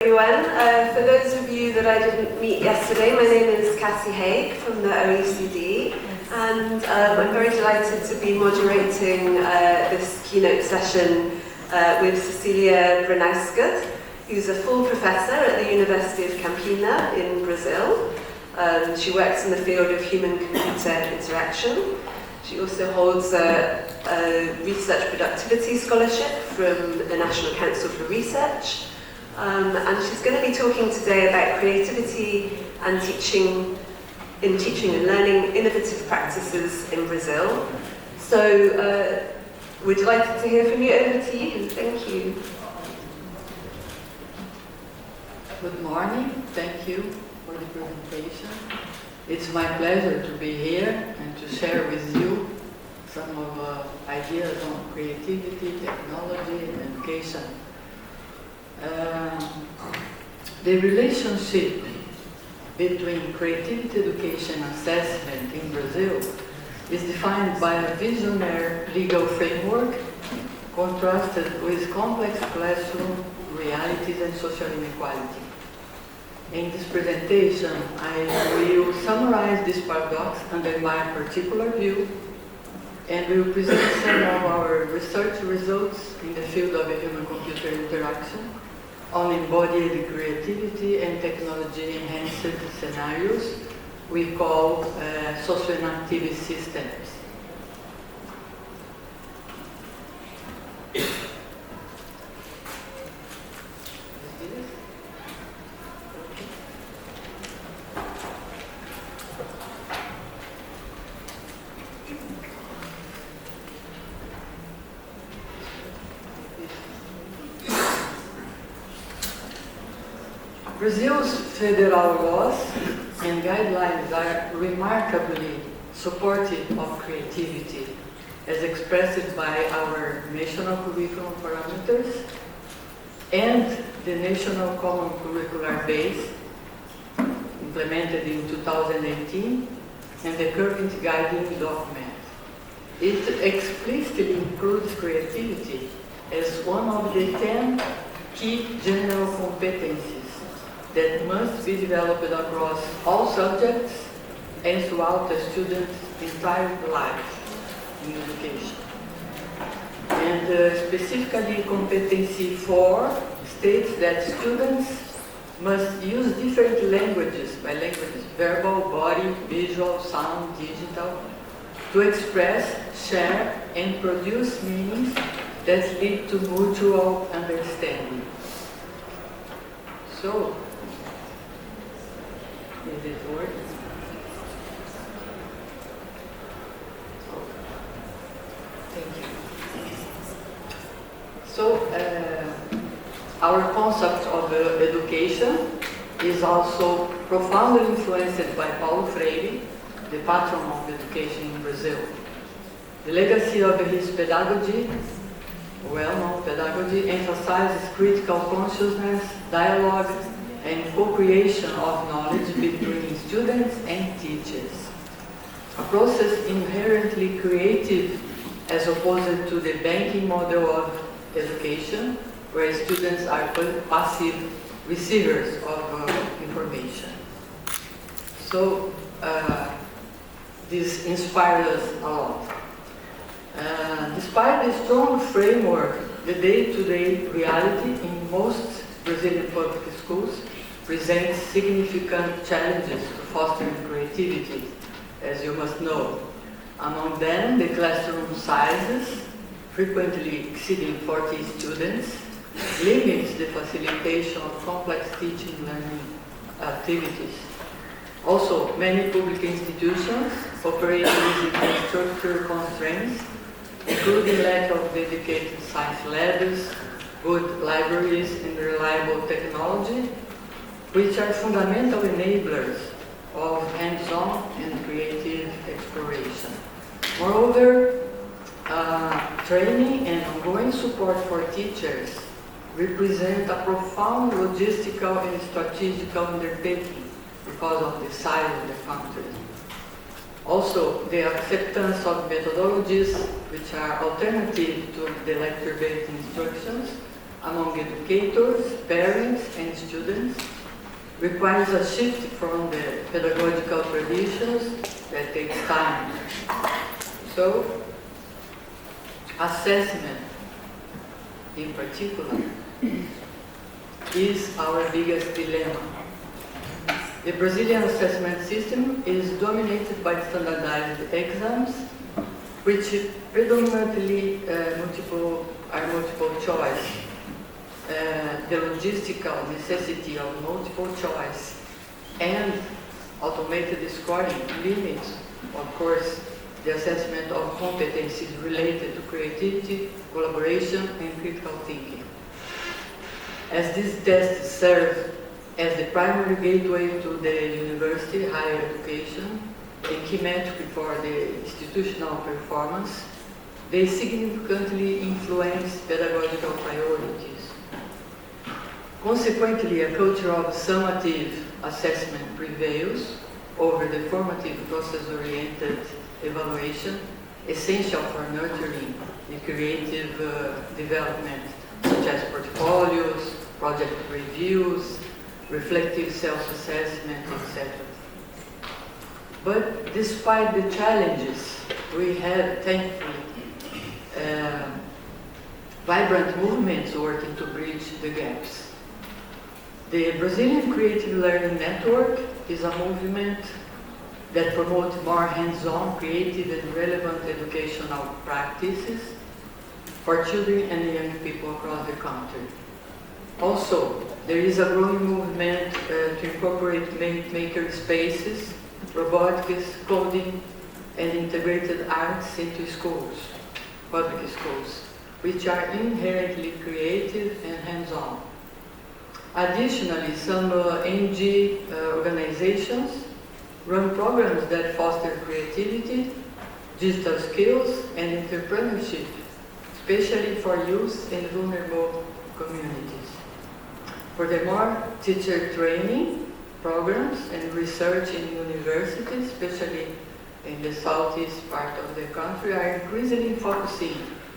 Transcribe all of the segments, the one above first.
Everyone, for those of you that I didn't meet yesterday, my name is Cassie Haig from the OECD, and I'm very delighted to be moderating this keynote session with Cecilia Baranauskas, who's a full professor at the University of Campinas in Brazil. She works in the field of human-computer interaction. She also holds a research productivity scholarship from the National Council for Research. And she's going to be talking today about creativity and teaching and learning innovative practices in Brazil. So we're delighted to hear from you. Over to you. Thank you. Good morning. Thank you for the presentation. It's my pleasure to be here and to share with you some of ideas on creativity, technology, and education. The relationship between creativity education assessment in Brazil is defined by a visionary legal framework contrasted with complex classroom realities and social inequality. In this presentation, I will summarize this paradox under my particular view and will present some of our research results in the field of human-computer interaction on embodied creativity and technology-enhanced scenarios we call socio-enactive systems. Brazil's federal laws and guidelines are remarkably supportive of creativity, as expressed by our national curriculum parameters and the National Common Curricular Base, implemented in 2018, and the current guiding document. It explicitly includes creativity as one of the 10 key general competencies that must be developed across all subjects and throughout the student's entire life in education. And specifically, competency 4 states that students must use different languages, by languages, verbal, body, visual, sound, digital, to express, share, and produce meanings that lead to mutual understanding. So, is it working? Thank you. So, our concept of education is also profoundly influenced by Paulo Freire, the patron of education in Brazil. The legacy of his pedagogy, well-known pedagogy, emphasizes critical consciousness, dialogue, and co-creation of knowledge between students and teachers. A process inherently creative as opposed to the banking model of education, where students are passive receivers of information. So this inspired us a lot. Despite the strong framework, the day-to-day reality in most Brazilian public schools presents significant challenges to fostering creativity, as you must know. Among them, the classroom sizes, frequently exceeding 40 students, limits the facilitation of complex teaching and learning activities. Also, many public institutions operate with infrastructure constraints, including lack of dedicated science labs, good libraries, and reliable technology, which are fundamental enablers of hands-on and creative exploration. Moreover, training and ongoing support for teachers represent a profound logistical and strategical undertaking because of the size of the country. Also, the acceptance of methodologies which are alternative to the lecture-based instructions among educators, parents, and students requires a shift from the pedagogical traditions that takes time. So, assessment, in particular, is our biggest dilemma. The Brazilian assessment system is dominated by standardized exams, which predominantly multiple choice. The logistical necessity of multiple choice and automated scoring limits, of course, the assessment of competencies related to creativity, collaboration, and critical thinking. As these tests serve as the primary gateway to the university higher education, a key metric for the institutional performance, they significantly influence pedagogical priorities. Consequently, a culture of summative assessment prevails over the formative process-oriented evaluation, essential for nurturing the creative development, such as portfolios, project reviews, reflective self-assessment, etc. But despite the challenges, we have, thankfully, vibrant movements working to bridge the gaps. The Brazilian Creative Learning Network is a movement that promotes more hands-on, creative, and relevant educational practices for children and young people across the country. Also, there is a growing movement to incorporate maker spaces, robotics, coding, and integrated arts into schools, public schools, which are inherently creative and hands-on. Additionally, some NG organizations run programs that foster creativity, digital skills, and entrepreneurship, especially for youth and vulnerable communities. Furthermore, teacher training programs and research in universities, especially in the southeast part of the country, are increasingly focusing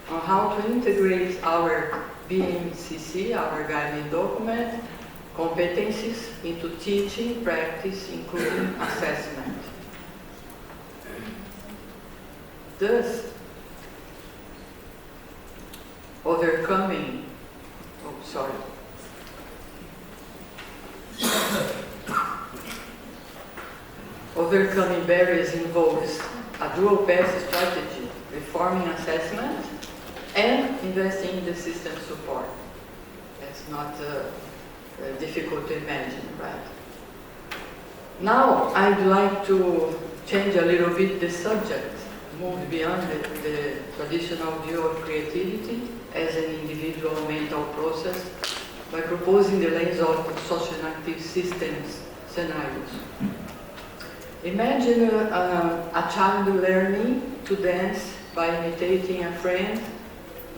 on how to integrate our BMCC, our guiding document, competencies into teaching practice, including assessment. Thus, overcoming barriers involves a dual path strategy, reforming assessment and investing in the system support. That's not difficult to imagine, right? Now, I'd like to change a little bit the subject, move beyond the traditional view of creativity as an individual mental process by proposing the lens of socio-enactive systems scenarios. Imagine a child learning to dance by imitating a friend,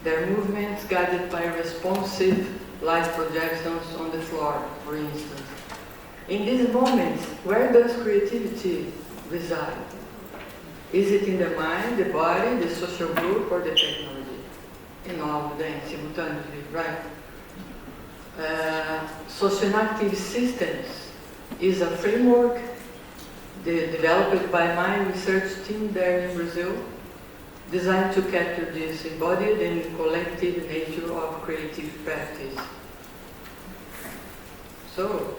their movements guided by responsive light projections on the floor, for instance. In these moments, where does creativity reside? Is it in the mind, the body, the social group, or the technology? In all of them simultaneously, right? Socio-enactive systems is a framework developed by my research team there in Brazil, designed to capture this embodied and collective nature of creative practice. So,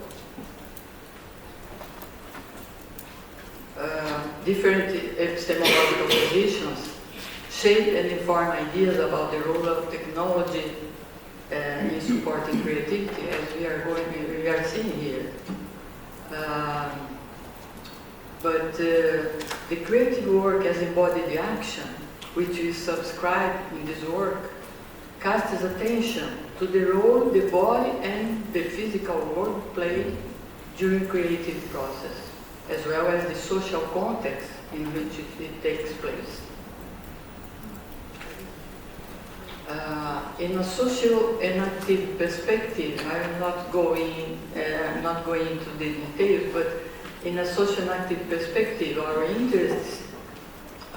different epistemological positions shape and inform ideas about the role of technology in supporting creativity, as we are seeing here. But the creative work as embodied action, which is subscribed in this work, casts attention to the role the body and the physical world play during creative process, as well as the social context in which it takes place. In a socio-enactive perspective, I'm not going into the details, but in a socio-enactive perspective, our interests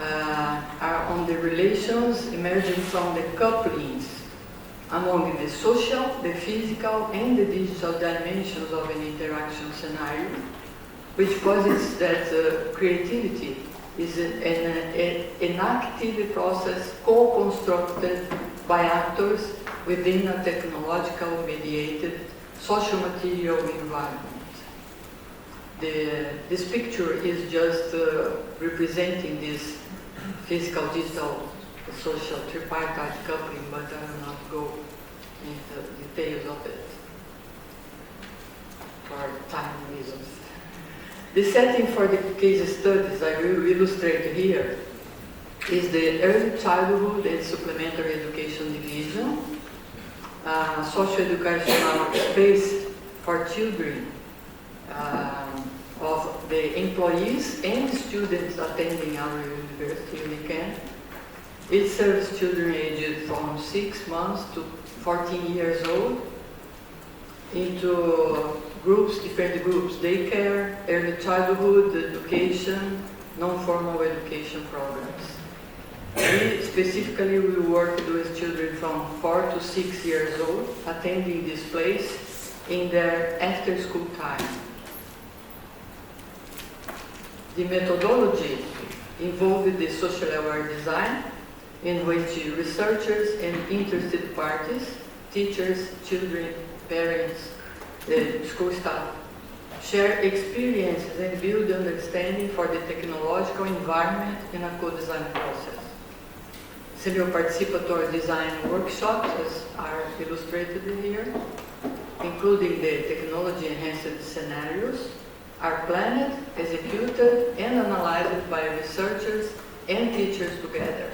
are on the relations emerging from the couplings among the social, the physical, and the digital dimensions of an interaction scenario, which posits that creativity is an active process co-constructed by actors within a technological mediated social material environment. This picture is just representing this physical, digital, social tripartite coupling, but I will not go into details of it for time reasons. The setting for the case studies I will illustrate here is the Early Childhood and Supplementary Education Division, socio-educational space for children of the employees and students attending our university, UniCamp. It serves children aged from 6 months to 14 years old into groups, different groups, daycare, early childhood education, non-formal education programs. We specifically will work with children from 4 to 6 years old attending this place in their after-school time. The methodology involved the socially aware design, in which researchers and interested parties, teachers, children, parents, school staff, share experiences and build understanding for the technological environment in a co-design process. Semi-participatory design workshops, as are illustrated here, including the technology-enhanced scenarios, are planned, executed, and analyzed by researchers and teachers together.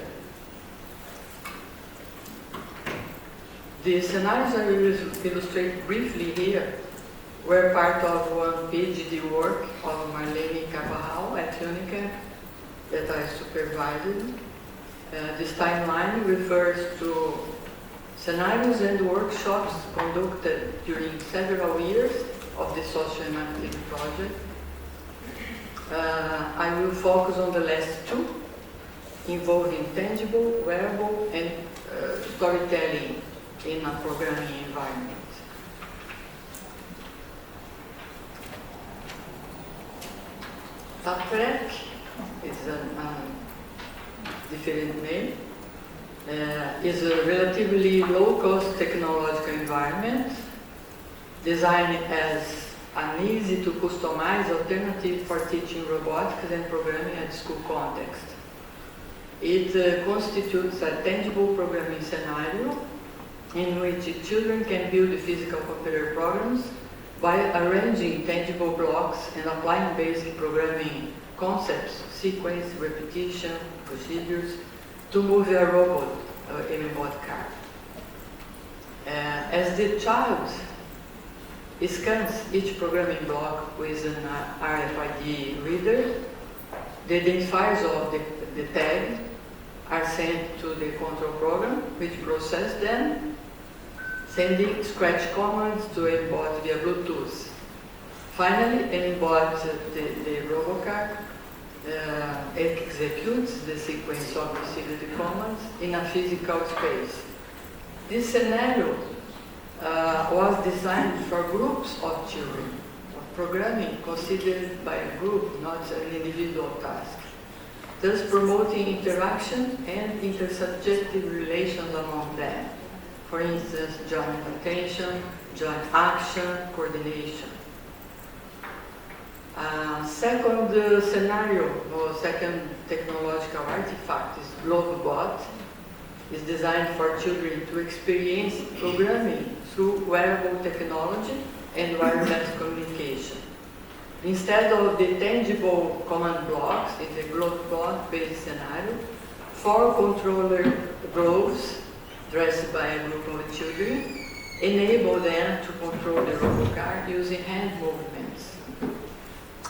The scenarios I will illustrate briefly here were part of one PhD work of Marlene Carvajal at UniCamp that I supervised. This timeline refers to scenarios and workshops conducted during several years of the socio-enactive project. I will focus on the last two, involving tangible, wearable, and storytelling in a programming environment. TAPREC is a different name, is a relatively low-cost technological environment designed as an easy-to-customize alternative for teaching robotics and programming at school context. It constitutes a tangible programming scenario in which children can build physical computer programs by arranging tangible blocks and applying basic programming concepts, sequence, repetition, procedures, to move a robot, a embodied car. As the child scans each programming block with an RFID reader, the identifiers of the tag are sent to the control program, which processes them, sending scratch commands to embody via Bluetooth. Finally, embody the robocar executes the sequence of received commands in a physical space. This scenario was designed for groups of children. Programming considered by a group, not an individual task, thus promoting interaction and intersubjective relations among them. For instance, joint attention, joint action, coordination. Second scenario, or second technological artifact is GloveBot. Is designed for children to experience programming through wearable technology and wireless communication. Instead of the tangible command blocks in the GloveBot-based scenario, 4 controller gloves dressed by a group of children enable them to control the robocar using hand movements.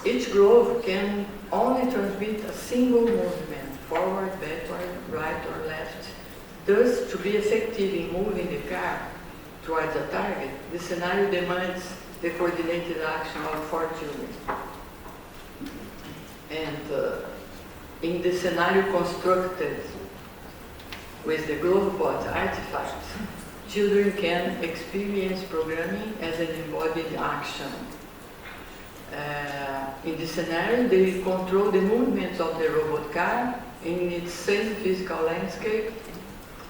Each glove can only transmit a single movement, forward, backward, right or left. Thus, to be effective in moving the car towards a target, the scenario demands the coordinated action of 4 children. And in the scenario constructed with the GloveBot artifact, children can experience programming as an embodied action. In this scenario, they control the movements of the robot car in its same physical landscape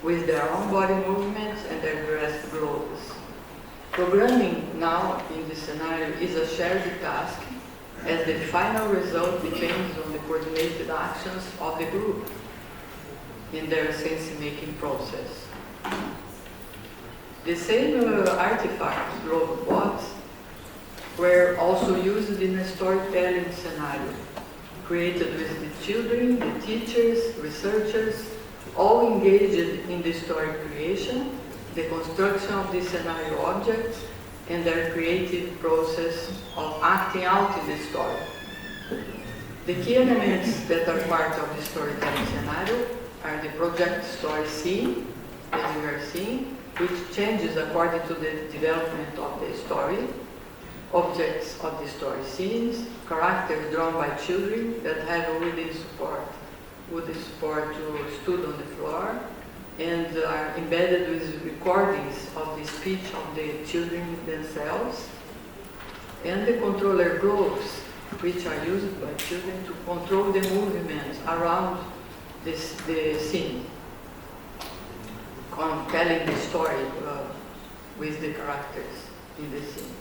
with their own body movements and their dress clothes. Programming now in this scenario is a shared task, as the final result depends on the coordinated actions of the group in their sense-making process. The same artifacts, robots, were also used in a storytelling scenario, created with the children, the teachers, researchers, all engaged in the story creation, the construction of the scenario objects, and their creative process of acting out in the story. The key elements that are part of the storytelling scenario are the project story scene, as you are seeing, which changes according to the development of the story, objects of the story scenes, characters drawn by children that have wooden support to stood on the floor, and are embedded with recordings of the speech of the children themselves, and the controller gloves, which are used by children to control the movements around the scene, telling the story with the characters in the scene.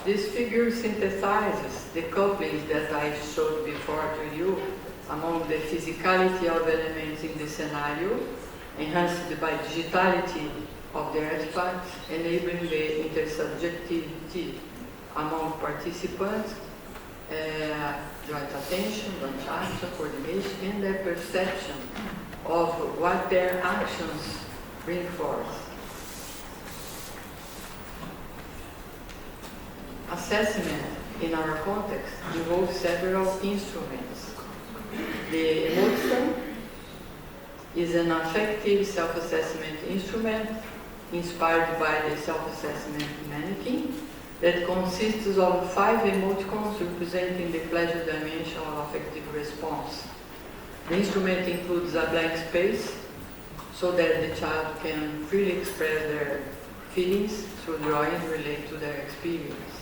This figure synthesizes the couplings that I showed before to you among the physicality of elements in the scenario, enhanced by digitality of the artifacts, enabling the intersubjectivity among participants, joint attention, joint action, coordination, and their perception of what their actions bring forth. Assessment in our context involves several instruments. The emotion is an affective self-assessment instrument inspired by the self-assessment mannequin that consists of 5 emoticons representing the pleasure dimension of affective response. The instrument includes a blank space so that the child can freely express their feelings through drawing related to their experience.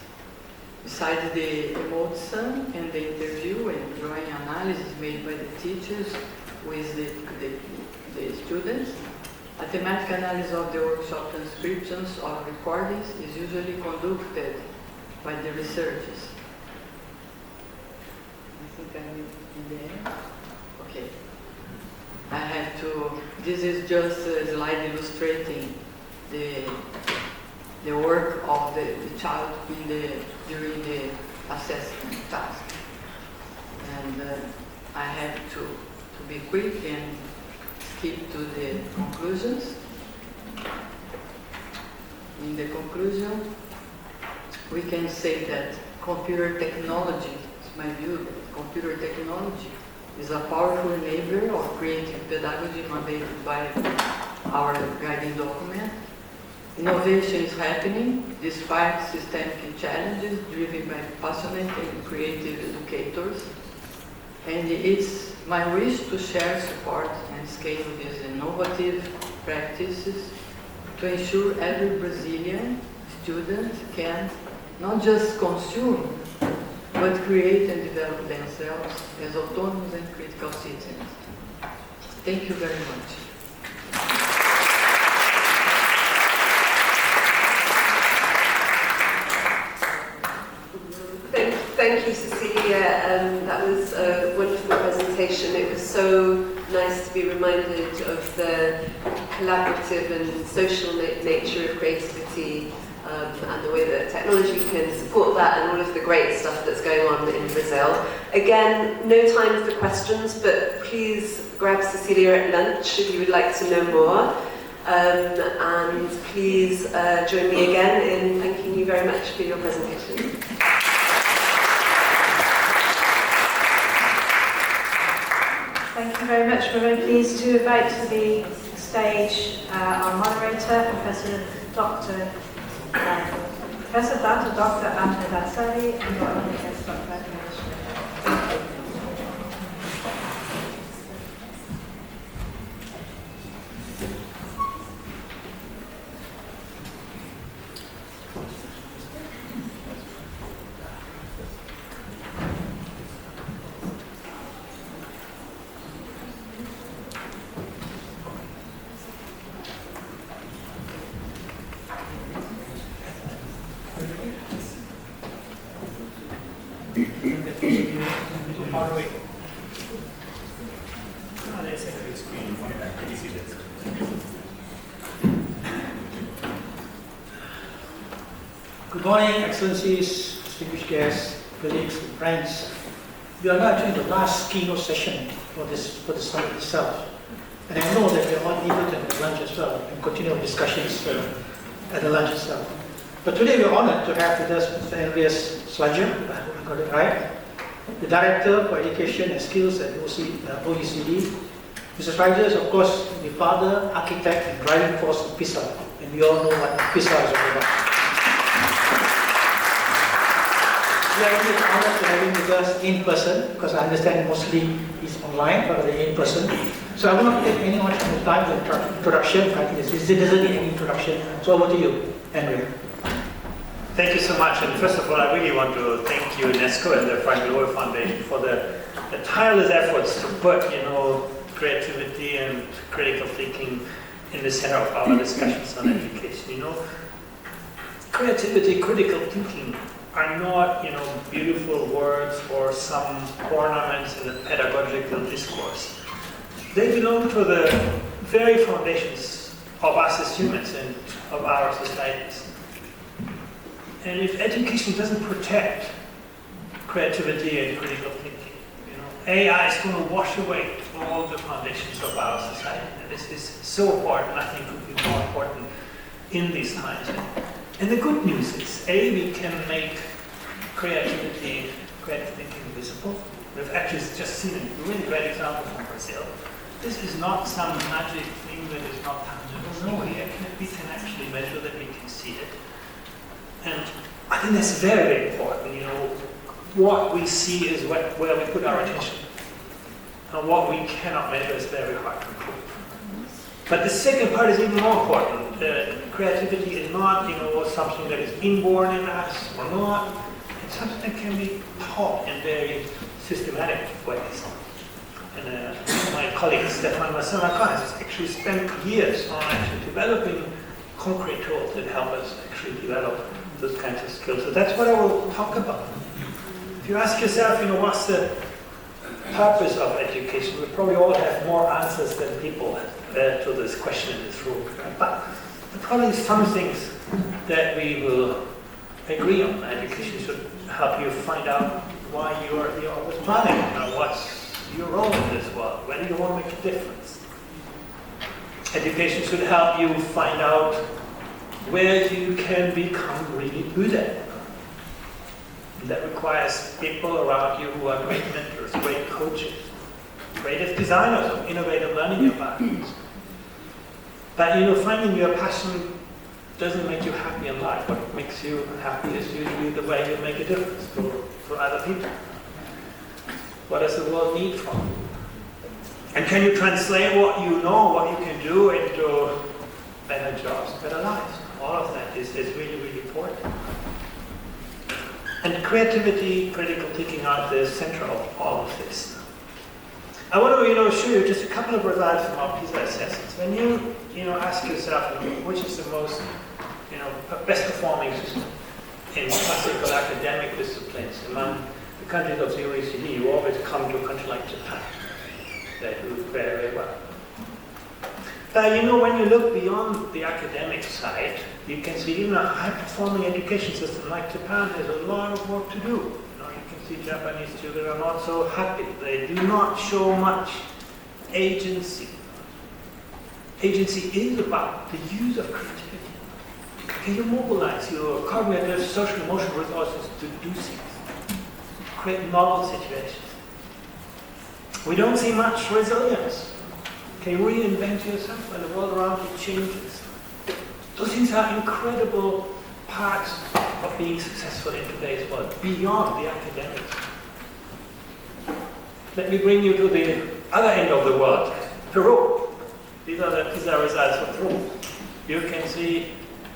Besides the emotion and the interview and drawing analysis made by the teachers with the students, a thematic analysis of the workshop transcriptions of recordings is usually conducted by the researchers. I think I'm in the end. Okay. I have to, this is just a slide illustrating the work of the child during the assessment task. And I have to be quick and skip to the conclusions. In the conclusion, we can say that computer technology, it's my view, that computer technology is a powerful enabler of creative pedagogy mandated by our guiding document. Innovation is happening despite systemic challenges driven by passionate and creative educators. And it's my wish to share, support, and scale these innovative practices to ensure every Brazilian student can not just consume, but create and develop themselves as autonomous and critical citizens. Thank you very much. Thank you, Cecilia. That was a wonderful presentation. It was so nice to be reminded of the collaborative and social nature of creativity and the way that technology can support that and all of the great stuff that's going on in Brazil. Again, no time for questions, but please grab Cecilia at lunch if you would like to know more. And please join me again in thanking you very much for your presentation. Thank you very much. We're very pleased to invite to the stage our moderator, Professor Dr. Ahmed Ansari, and our other guest, Dr. Thank you. Good morning, Excellencies, distinguished guests, colleagues, and friends. We are now actually the last keynote session for the summit itself. And I know that we are all able to have lunch as well and continue our discussions at the lunch itself. But today we are honored to have with us Mr. Andreas Slager, I got it right, the Director for Education and Skills at OECD. Mr. Slager is, of course, the father, architect, and driving force of PISA. And we all know what PISA is all about. We are really honored to have him with us in person, because I understand mostly he's online, but in person. So I will not take any much more time for introduction. I think this doesn't need any introduction. So over to you, Andrea. Thank you so much. And first of all, I really want to thank you, UNESCO and the Frank Lohr Foundation for the tireless efforts to put, creativity and critical thinking in the center of our discussions on education. Creativity, critical thinking are not, beautiful words or some ornaments in the pedagogical discourse. They belong to the very foundations of us as humans and of our societies. And if education doesn't protect creativity and critical thinking, AI is going to wash away all the foundations of our society. And this is so important. Nothing could be more important in these times. And the good news is, we can make creativity, creative thinking visible. We've actually just seen a really great example from Brazil. This is not some magic thing that is not tangible. No, we can actually measure that, we can see it. And I think that's very, very important. What we see is where we put our attention. And what we cannot measure is very hard to prove. But the second part is even more important. Creativity is not, something that is inborn in us or not. It's something that can be taught in very systematic ways. And my colleague Stefan Masamakas has actually spent years on actually developing concrete tools that help us actually develop those kinds of skills. So that's what I will talk about. If you ask yourself, what's the purpose of education, we probably all have more answers than people to this question in this room. Right? But there are probably some things that we will agree on. Education should help you find out why you're always planning. What's your role in this world? Where do you want to make a difference? Education should help you find out where you can become really good at. And that requires people around you who are great mentors, great coaches, creative designers of innovative learning environments. But finding your passion doesn't make you happy in life. What makes you happy is usually the way you make a difference to other people. What does the world need from you? And can you translate what you know, what you can do into better jobs, better lives? All of that is really, really important. And creativity, critical thinking are at the center of all of this. I want to show you just a couple of results from our PISA assessments. When you ask yourself which is the most best performing system in classical academic disciplines among the countries of the OECD, you always come to a country like Japan. They do very, very well. But when you look beyond the academic side, you can see even a high-performing education system like Japan has a lot of work to do. You can see Japanese children are not so happy. They do not show much agency. Agency is about the use of creativity. Can you mobilize your cognitive, social, emotional resources to do things? Create novel situations. We don't see much resilience. Can you reinvent yourself when the world around you changes? Those things are incredible parts of being successful in today's world, beyond the academics. Let me bring you to the other end of the world, Peru. These are the PISA results from Peru. You can see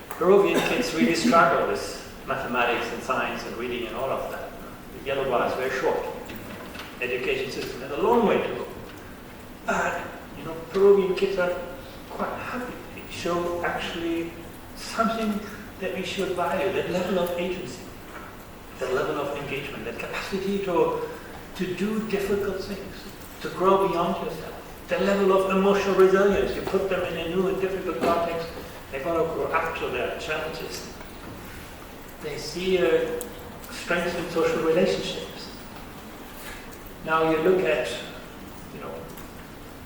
Peruvian kids really struggle with mathematics and science and reading and all of that. The yellow bar is very short. Education system has a long way to go. But, Peruvian kids are quite happy. They show actually something that we should value, that level of agency, that level of engagement, that capacity to do difficult things, to grow beyond yourself. the level of emotional resilience. You put them in a new and difficult context, they're going to grow up to their challenges. They see a strength in social relationships. Now you look at,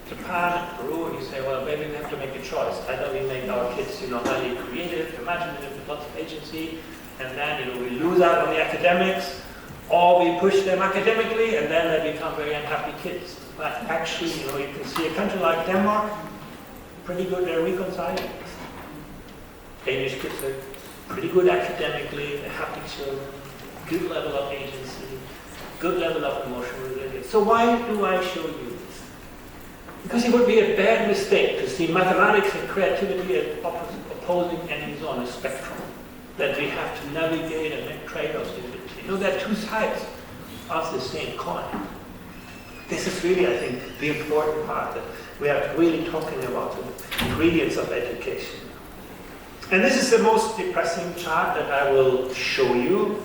Japan and Peru, and you say, well, maybe we have to make a choice. Either we make our kids, highly creative, imaginative, with lots of agency, and then, we lose out on the academics, or we push them academically, and then they become very unhappy kids. But actually, you can see a country like Denmark, pretty good at reconciling. Danish kids are pretty good academically, they're happy children, good level of agency, good level of emotional resilience. So why do I show you this? Because it would be a bad mistake to see mathematics and creativity as opposing enemies on a spectrum that we have to navigate and make trade-offs in. They're two sides of the same coin. This is really, I think, the important part, that we are really talking about the ingredients of education. And this is the most depressing chart that I will show you.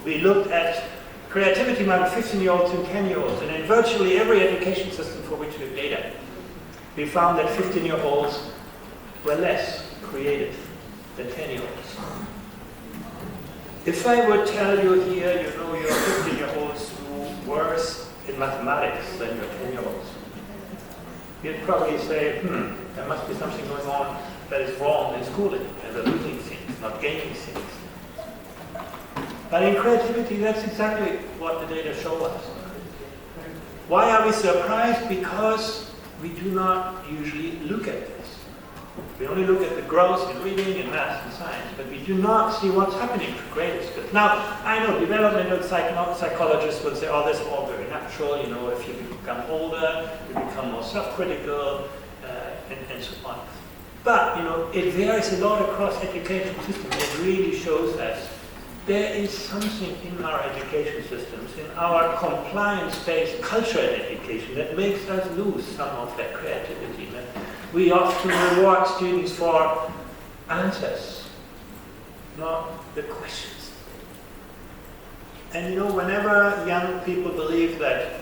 We looked at creativity among 15-year-olds and 10-year-olds, and in virtually every education system for which we have data, we found that 15-year-olds were less creative than 10-year-olds. If I would tell you here, your 15-year-olds do worse in mathematics than your 10-year-olds, you'd probably say, there must be something going on that is wrong in schooling, and they're losing things, not gaining things. But in creativity, that's exactly what the data show us. Why are we surprised? Because we do not usually look at this. We only look at the growth in reading and math and science, but we do not see what's happening to creative skills. Now, I know developmental psychologists will say, oh, this is all very natural. If you become older, you become more self-critical, and so on. But, it varies a lot across education systems. It really shows us there is something in our education systems, in our compliance-based culture in education, that makes us lose some of that creativity. That we often reward students for answers, not the questions. And whenever young people believe that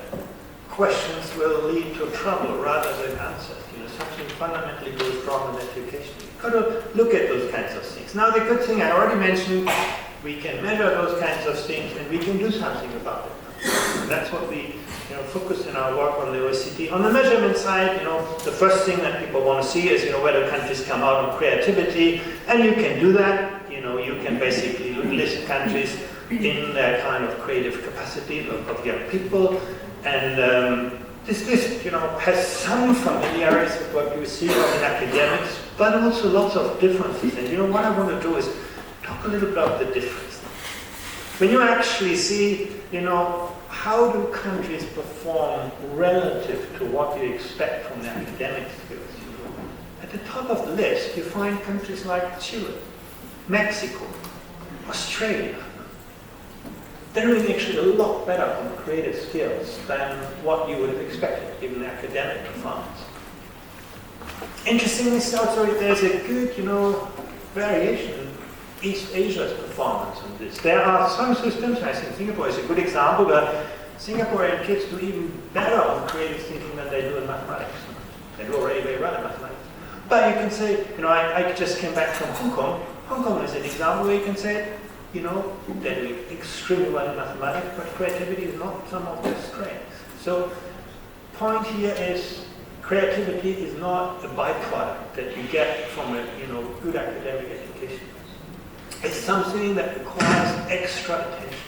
questions will lead to trouble rather than answers, something fundamentally goes wrong in education. You've got to look at those kinds of things. Now, the good thing I already mentioned, we can measure those kinds of things and we can do something about it. And that's what we focus in our work on the OECD. On the measurement side, the first thing that people want to see is whether countries come out on creativity, and you can do that. You can basically list countries in their kind of creative capacity of young people, and this list has some familiarity with what you see in academics, but also lots of differences. And what I want to do is talk a little bit about the difference. When you actually see, how do countries perform relative to what you expect from their academic skills? At the top of the list, you find countries like Chile, Mexico, Australia. They're doing actually a lot better on creative skills than what you would have expected, given the academic performance. Interestingly, there's a good, variation in East Asia's performance on this. There are some systems, I think Singapore is a good example, where Singaporean kids do even better on creative thinking than they do in mathematics. They do already very well in mathematics. But you can say, I just came back from Hong Kong. Hong Kong is an example where you can say, they're doing extremely well in mathematics, but creativity is not some of their strengths. So, point here is, creativity is not a byproduct that you get from a good academic education. It's something that requires extra attention.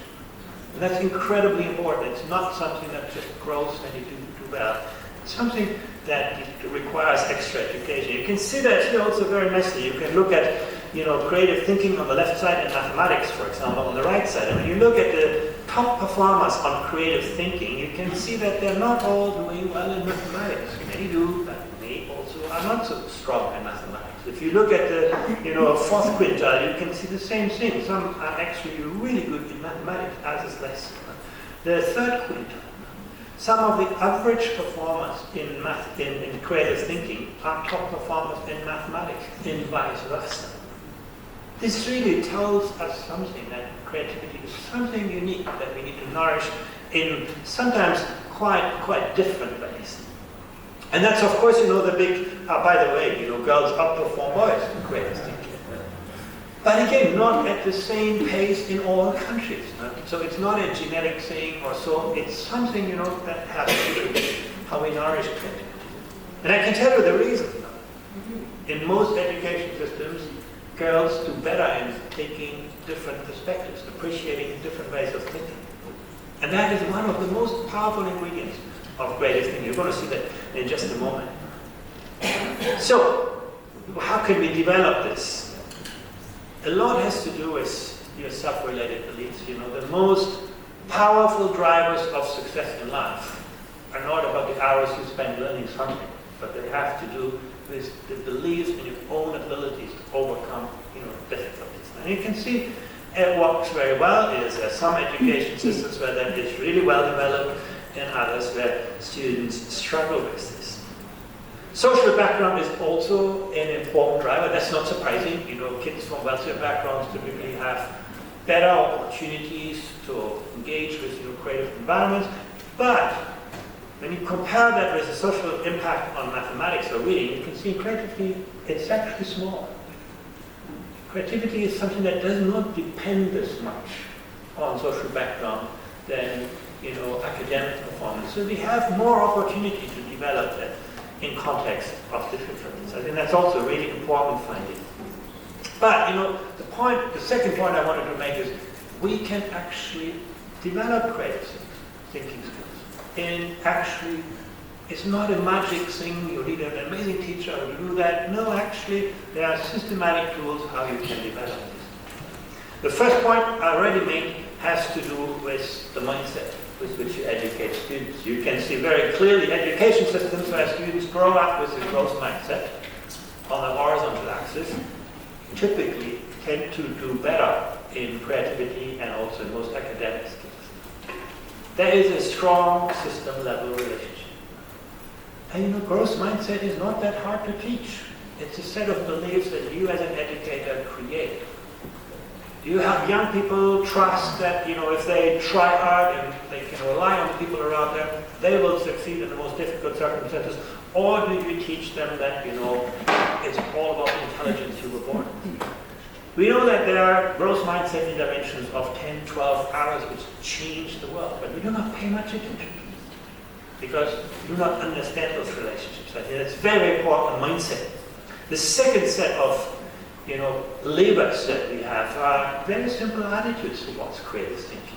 And that's incredibly important. It's not something that just grows when you do well. It's something that requires extra education. You can see that here also very nicely. You can look at creative thinking on the left side and mathematics, for example, on the right side. And when you look at the top performers on creative thinking, you can see that they're not all doing well in mathematics. Many do, but many also are not so strong in mathematics. If you look at the fourth quintile, you can see the same thing. Some are actually really good in mathematics, others less. The third quintile, some of the average performers in creative thinking are top performers in mathematics, and vice versa. This really tells us something, that creativity is something unique that we need to nourish in sometimes quite different ways. And that's, of course, the big, by the way, girls outperform boys in creative thinking. But again, not at the same pace in all countries. So it's not a genetic thing or so, it's something, that has to do with how we nourish creativity. And I can tell you the reason. In most education systems, girls do better in taking different perspectives, appreciating different ways of thinking. And that is one of the most powerful ingredients of creative thinking. You're going to see that in just a moment. So, how can we develop this? A lot has to do with your self-related beliefs. The most powerful drivers of success in life are not about the hours you spend learning something, but they have to do with the belief in your own abilities to overcome, difficulties. And you can see it works very well. There's some education systems where that is really well developed, and others where students struggle with this. Social background is also an important driver. That's not surprising. Kids from wealthier backgrounds typically have better opportunities to engage with creative environments. But when you compare that with the social impact on mathematics or reading, you can see creativity, it's actually small. Creativity is something that does not depend as much on social background than academic performance. So we have more opportunity to develop that in context of difficulties. I think that's also a really important finding. But the second point I wanted to make is we can actually develop creative thinking skills. And actually, it's not a magic thing, you need an amazing teacher to do that. No, actually, there are systematic tools how you can develop this. The first point I already made has to do with the mindset with which you educate students. You can see very clearly education systems where students grow up with a growth mindset on the horizontal axis typically tend to do better in creativity and also in most academic skills. There is a strong system-level relationship. And growth mindset is not that hard to teach. It's a set of beliefs that you as an educator create. You have young people trust that, if they try hard and they can rely on the people around them, they will succeed in the most difficult circumstances? Or do you teach them that, it's all about the intelligence you were born? We know that there are growth mindset interventions of 10, 12 hours which change the world, but we do not pay much attention to them because we do not understand those relationships. I think that's very important mindset. The second set of levers that we have are very simple attitudes towards creative thinking.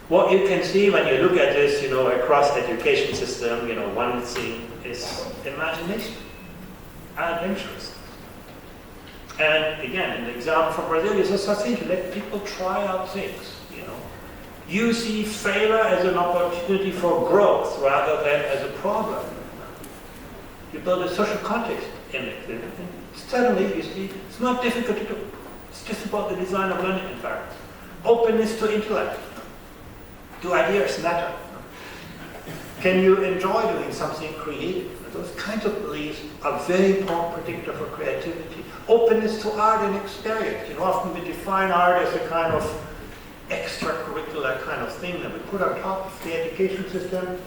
What you can see when you look at this, across the education system, one thing is imagination, adventurous. And again, in the example from Brazil, it's a such let people try out things. You see failure as an opportunity for growth rather than as a problem. You build a social context in it. Suddenly, you see, it's not difficult to do. It's just about the design of learning environments. Openness to intellect. Do ideas matter? Can you enjoy doing something creative? Those kinds of beliefs are very important predictor for creativity. Openness to art and experience. Often we define art as a kind of extracurricular kind of thing that we put on top of the education system.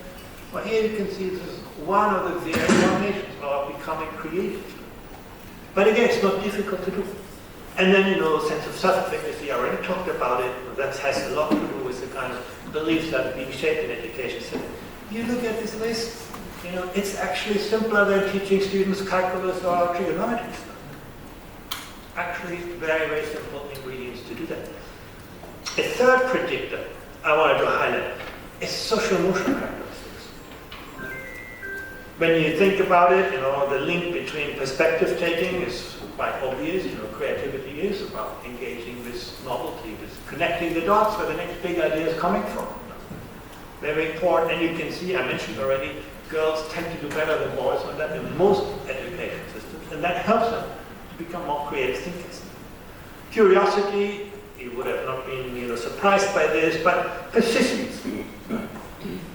Well, here you can see this is one of the very foundations of becoming creative. But again, it's not difficult to do. And then, sense of self-efficacy, I already talked about it. That has a lot to do with the kind of beliefs that are being shaped in education system. You look at this list, it's actually simpler than teaching students calculus or trigonometry. Actually, very, very simple ingredients to do that. A third predictor I wanted to highlight is social-emotional characteristics. When you think about it, the link between perspective taking is quite obvious. Creativity is about engaging with novelty, with connecting the dots where the next big idea is coming from. Very important, and you can see, I mentioned already, girls tend to do better than boys on that in most education systems, and that helps them to become more creative thinkers. Curiosity, you would have not been surprised by this, but persistence.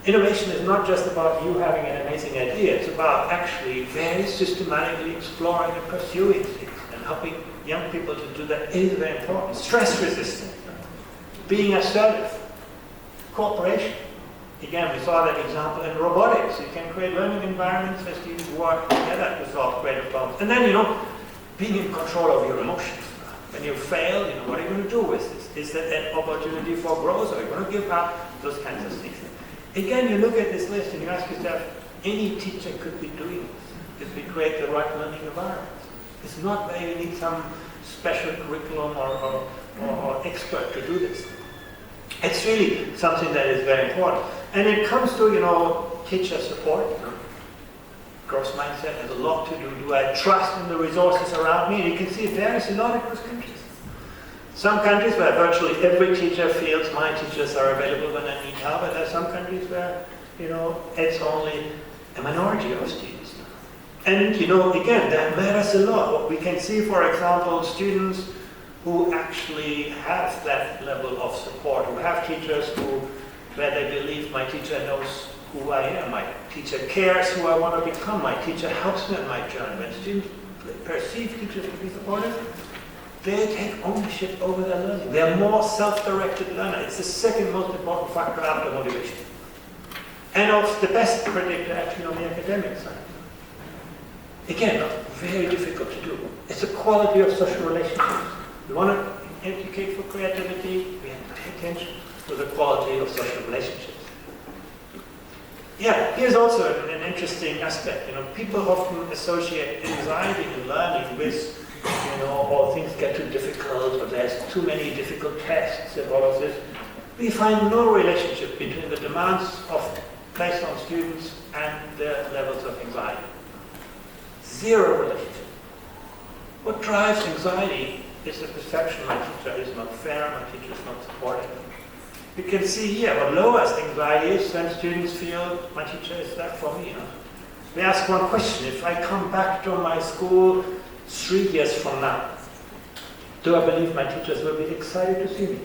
Innovation is not just about you having an amazing idea, it's about actually very systematically exploring and pursuing things, and helping young people to do that is very important. Stress resistant, being assertive, cooperation. Again, we saw that example in robotics. You can create learning environments where students work together to solve creative problems. And then, being in control of your emotions. When you fail, what are you going to do with this? Is that an opportunity for growth, or are you going to give up? Those kinds of things. Again, you look at this list and you ask yourself, any teacher could be doing this if we create the right learning environment. It's not that you need some special curriculum or expert to do this. It's really something that is very important. And it comes to, teacher support. Growth mindset has a lot to do. Do I trust in the resources around me? And you can see it varies a lot across countries. Some countries where virtually every teacher feels my teachers are available when I need help, and there are some countries where, it's only a minority of students. And, again, that matters a lot. What we can see, for example, students who actually have that level of support, who have teachers where they believe my teacher knows who I am, my teacher cares who I want to become, my teacher helps me on my journey. When students perceive teachers to be supportive, they take ownership over their learning. They're more self-directed learner. It's the second most important factor after motivation. And of the best predictor actually on the academic side. Again, very difficult to do. It's the quality of social relationships. We want to educate for creativity, we have to pay attention to the quality of social relationships. Yeah, here's also an interesting aspect. People often associate anxiety in learning with, or things get too difficult, or there's too many difficult tests and all of this. We find no relationship between the demands placed on students and their levels of anxiety. Zero relationship. What drives anxiety is the perception my teacher is not fair, my teacher is not supportive. You can see here what lowers anxiety is when students feel my teacher is there for me. We ask one question: if I come back to my school 3 years from now, do I believe my teachers will be excited to see me?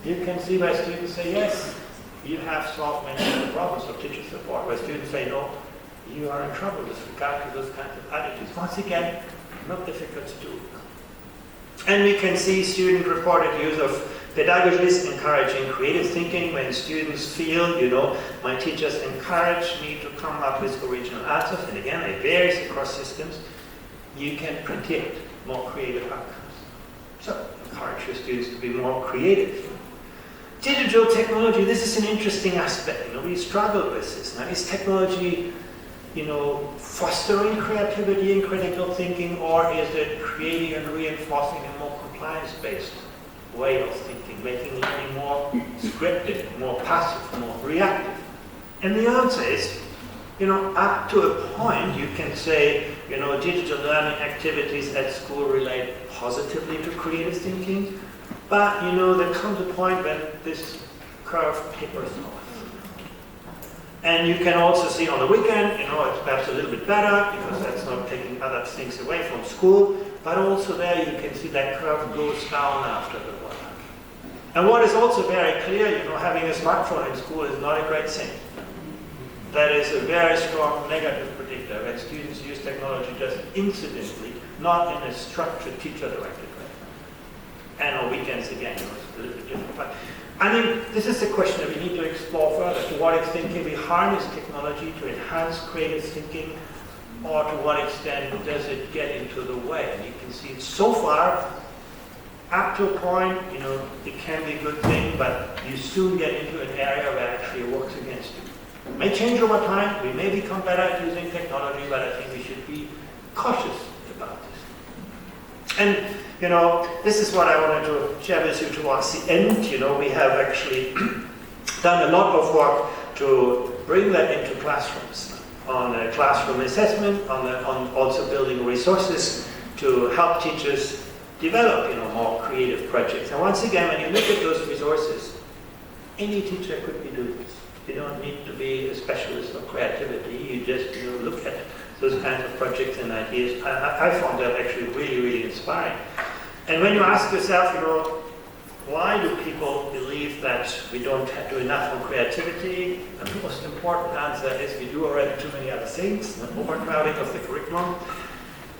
You can see where students say yes, you have solved many of the problems of teacher support. Where students say no, you are in trouble with regard to those kinds of attitudes. Once again, not difficult to do. And we can see student-reported use of pedagogies encouraging creative thinking when students feel, my teachers encourage me to come up with original answers. And again, it varies across systems. You can predict more creative outcomes. So, encourage your students to be more creative. Digital technology, this is an interesting aspect. We struggle with this. Now, is technology, fostering creativity and critical thinking, or is it creating and reinforcing a more compliance-based way of thinking, making learning more scripted, more passive, more reactive? And the answer is, up to a point, you can say, digital learning activities at school relate positively to creative thinking, but, there comes a point when this curve tapers off. And you can also see on the weekend, it's perhaps a little bit better because that's not taking other things away from school, but also there you can see that curve goes down after the work. And what is also very clear, having a smartphone in school is not a great thing. That is a very strong negative predictor when students use technology just incidentally, not in a structured teacher-directed way. And on weekends, again, it's a little bit different. But I think this is a question that we need to explore further. To what extent can we harness technology to enhance creative thinking, or to what extent does it get into the way? And you can see so far, up to a point, it can be a good thing, but you soon get into an area where actually it works against you. It may change over time, we may become better at using technology, but I think we should be cautious about this. And, this is what I wanted to share with you towards the end. We have actually done a lot of work to bring that into classrooms, on classroom assessment, on also building resources to help teachers develop, more creative projects. And once again, when you look at those resources, any teacher could be doing this. You don't need to be a specialist of creativity. You just look at those kinds of projects and ideas. I found that actually really, really inspiring. And when you ask yourself, why do people believe that we don't do enough on creativity? The most important answer is we do already too many other things, the overcrowding of the curriculum.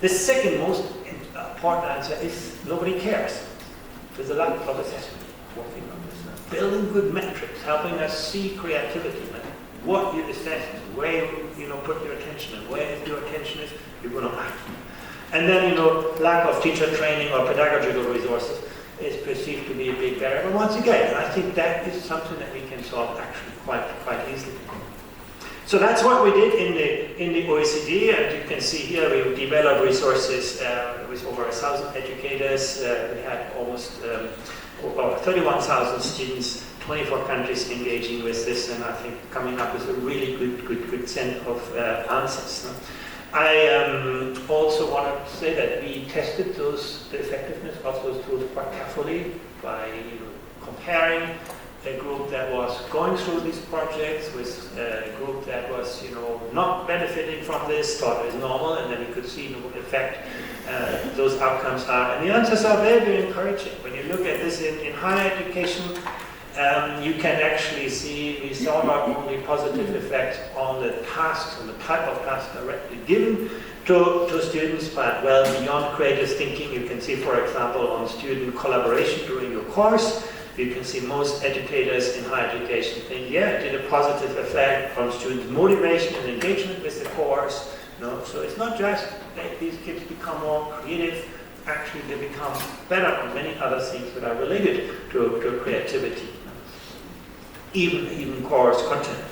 The second most important answer is nobody cares. There's a lack of assessment working on this. building good metrics, helping us see creativity, like what you assess, where you put your attention, and where if your attention is, you're going to act. And then lack of teacher training or pedagogical resources is perceived to be a big barrier. But once again, I think that is something that we can solve actually quite easily. So that's what we did in the OECD, and you can see here we developed resources with over 1,000 educators. We had almost 31,000 students, 24 countries engaging with this, and I think coming up with a really good set of answers. I also want to say that we tested the effectiveness of those tools quite carefully by comparing a group that was going through these projects with a group that was, not benefiting from this, thought it was normal, and then we could see what effect those outcomes are. And the answers are very encouraging. When you look at this in higher education, you can actually see we saw not only positive effects on the tasks and the type of tasks directly given to students, but well beyond creative thinking. You can see, for example, on student collaboration during your course, you can see most educators in higher education think, yeah, it did a positive effect on students' motivation and engagement with the course. So it's not just that these kids become more creative, actually they become better on many other things that are related to creativity, even course content.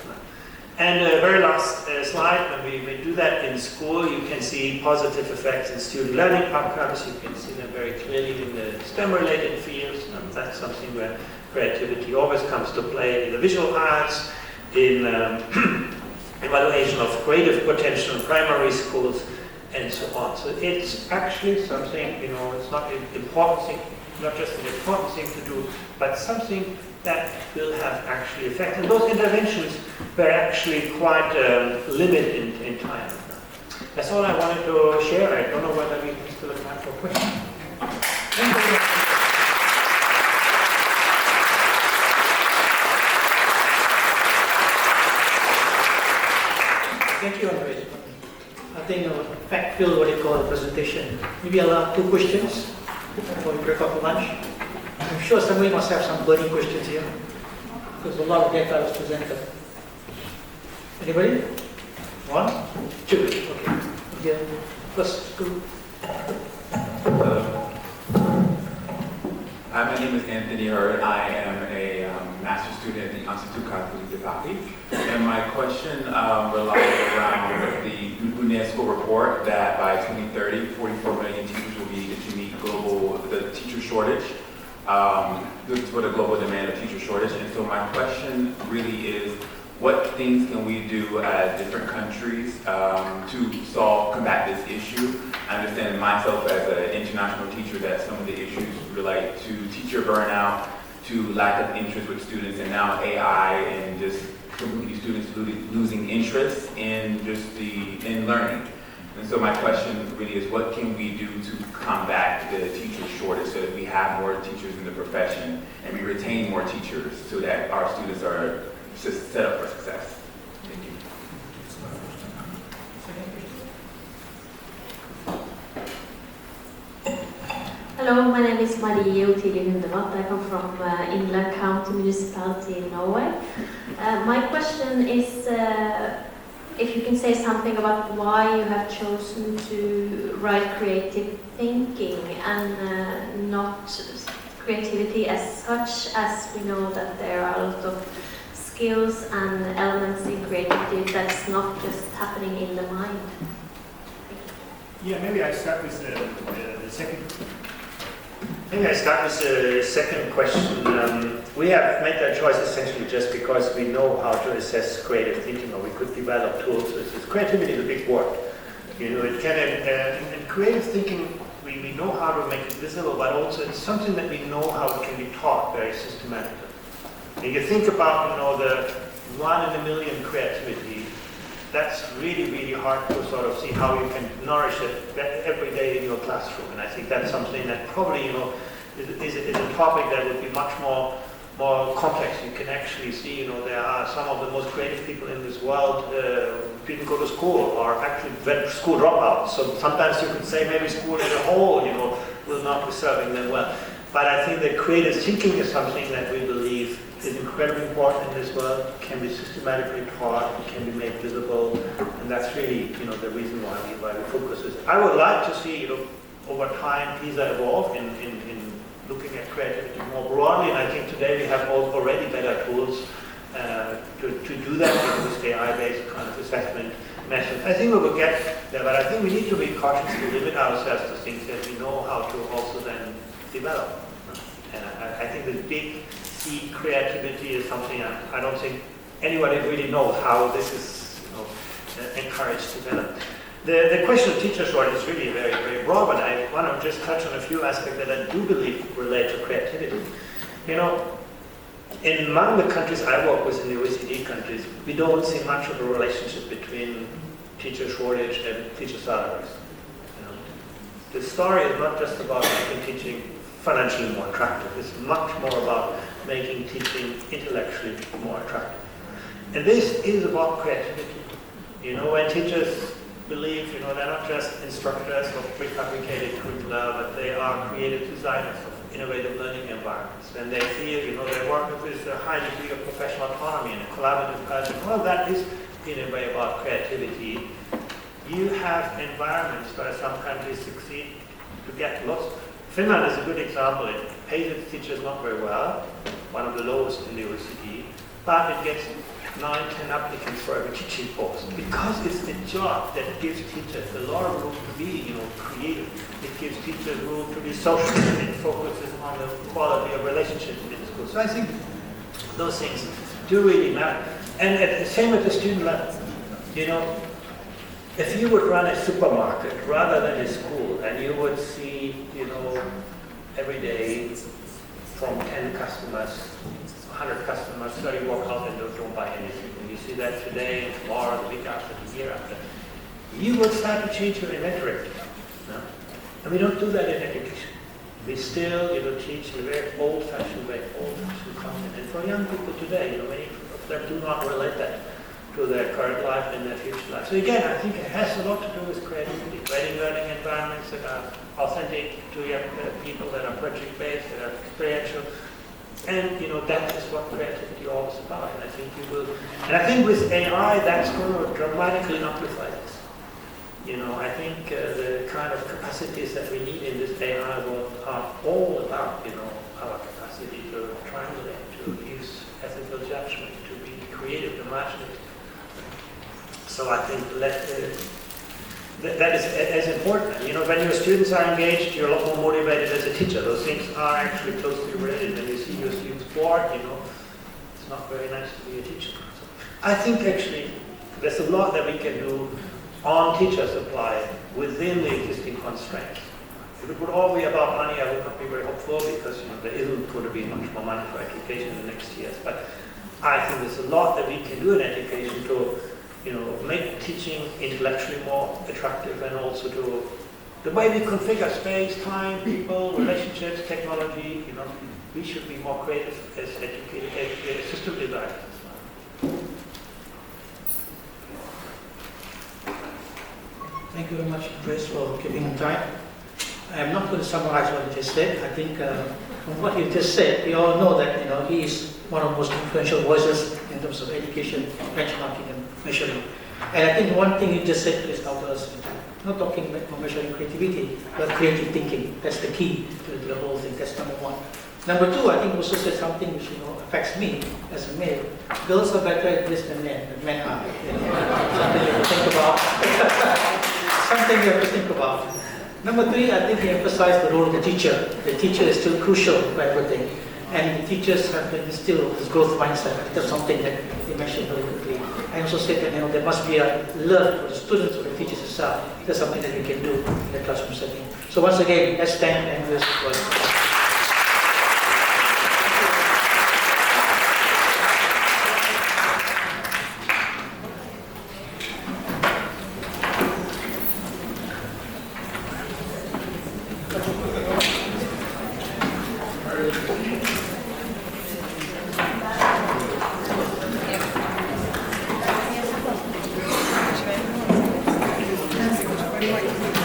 And the very last slide, when we do that in school, you can see positive effects in student learning outcomes. You can see them very clearly in the STEM-related fields. And that's something where creativity always comes to play in the visual arts, in evaluation of creative potential in primary schools, and so on. So it's actually something, it's not an important thing, not just an important thing to do, but something that will have actually effect. And those interventions were actually quite limited in time. That's all I wanted to share. I don't know whether we still have time for questions. Thank you. Thank you, Andre. I think fact-filled what you call a presentation. Maybe I'll have 2 questions before we break up for lunch. I'm sure somebody must have some burning questions here, because a lot of data was presented. Anybody? 1, 2. Okay. Yeah. First, go. Hi, my name is Anthony Hurd. I am a master's student at the Instituto Católico de Paris. And my question relies around the UNESCO report that by 2030, 44 million teachers will be needed to meet the teacher shortage, for the global demand of teacher shortage. And so my question really is, what things can we do as different countries to combat this issue? I understand myself as an international teacher that some of the issues relate to teacher burnout, to lack of interest with students, and now AI and just completely students losing interest in in learning. And so my question really is, what can we do to combat the teacher shortage so that we have more teachers in the profession and we retain more teachers so that our students are set up for success? Thank you. Hello, my name is Marie Ottilie Hundevat. I come from Inland County Municipality in Norway. My question is if you can say something about why you have chosen to write creative thinking and not creativity as such, as we know that there are a lot of skills and elements in creativity that's not just happening in the mind. Yeah, maybe I start with the second. Maybe I start with the second question. We have made that choice essentially just because we know how to assess creative thinking, or we could develop tools. Creativity is a big word. It can, in creative thinking, we know how to make it visible, but also it's something that we know how it can be taught very systematically. And you think about, the 1 in a million creativity, that's really, really hard to sort of see how you can nourish it every day in your classroom. And I think that's something that probably, is a topic that would be much more complex. You can actually see, there are some of the most creative people in this world didn't go to school or actually went school dropouts. So sometimes you could say maybe school as a whole, will not be serving them well. But I think that creative thinking is something that we believe incredibly important in this world, can be systematically taught, can be made visible, and that's really, the reason why we focus this. I would like to see, over time, PISA evolve in looking at creativity more broadly, and I think today we have already better tools to do that with AI-based kind of assessment methods. I think we will get there, but I think we need to be cautious to limit ourselves to things that we know how to also then develop. And I think the big C, creativity, is something I don't think anybody really knows how this is encouraged to develop. The question of teacher shortage is really very, very broad, but I want to just touch on a few aspects that I do believe relate to creativity. Among the countries I work with in the OECD countries, we don't see much of a relationship between teacher shortage and teacher salaries. The story is not just about making teaching financially more attractive. It's much more about making teaching intellectually more attractive. And this is about creativity. When teachers believe, they're not just instructors of prefabricated curricula, but they are creative designers of innovative learning environments. When they feel, they work with a high degree of professional autonomy and a collaborative culture, all of that is, in a way, about creativity. You have environments where some countries succeed to get lots. Finland is a good example. It pays its teachers not very well, one of the lowest in the OECD, but it gets 9-10 applicants for every teaching post, because it's a job that gives teachers a lot of room to be, creative. It gives teachers room to be social. It focuses on the quality of relationships in the school. So I think those things do really matter. And same at the student level. If you would run a supermarket rather than a school, and you would see, every day from 10 customers, 100 customers, 30 walk out and don't buy anything. And you see that today, tomorrow, the week after, the year after. You will start to change your inventory. And we don't do that in education. We still, teach in a very old-fashioned way, old-fashioned content. And for young people today, many of them do not relate that to their current life and their future life. So again, I think it has a lot to do with creativity, creating learning environments that are authentic to young people, that are project-based, that are experiential. And that is what creativity all is about. And I think I think with AI, that's going to dramatically amplify this. I think the kind of capacities that we need in this AI world are all about, our capacity to triangulate, to use ethical judgment, to be creative, imaginative. So I think that is as important. When your students are engaged, you're a lot more motivated as a teacher. Those things are actually closely related. When you see your students bored, it's not very nice to be a teacher. So I think actually there's a lot that we can do on teacher supply within the existing constraints. If it would all be about money, I would not be very hopeful, because there isn't going to be much more money for education in the next years. But I think there's a lot that we can do in education to make teaching intellectually more attractive, and also to the way we configure space, time, people, relationships, technology. We should be more creative as educated system designers as well. Thank you very much, Chris, for giving him time. I'm not going to summarize what you just said. I think from what you just said, we all know that he is one of the most influential voices in terms of education, benchmarking, and measuring. And I think one thing you just said is about us, not talking about measuring creativity, but creative thinking. That's the key to the whole thing. That's number one. Number two, I think also said something which affects me as a male. Girls are better at this than men are. Something you have to think about. Something you have to think about. Number three, I think he emphasized the role of the teacher. The teacher is still crucial for everything. And the teachers have been instilled this growth mindset. That's something that they mentioned very quickly. I also said that there must be a love for the students or the teachers itself. That's something that we can do in the classroom setting. So once again, let's thank and let's Thank you.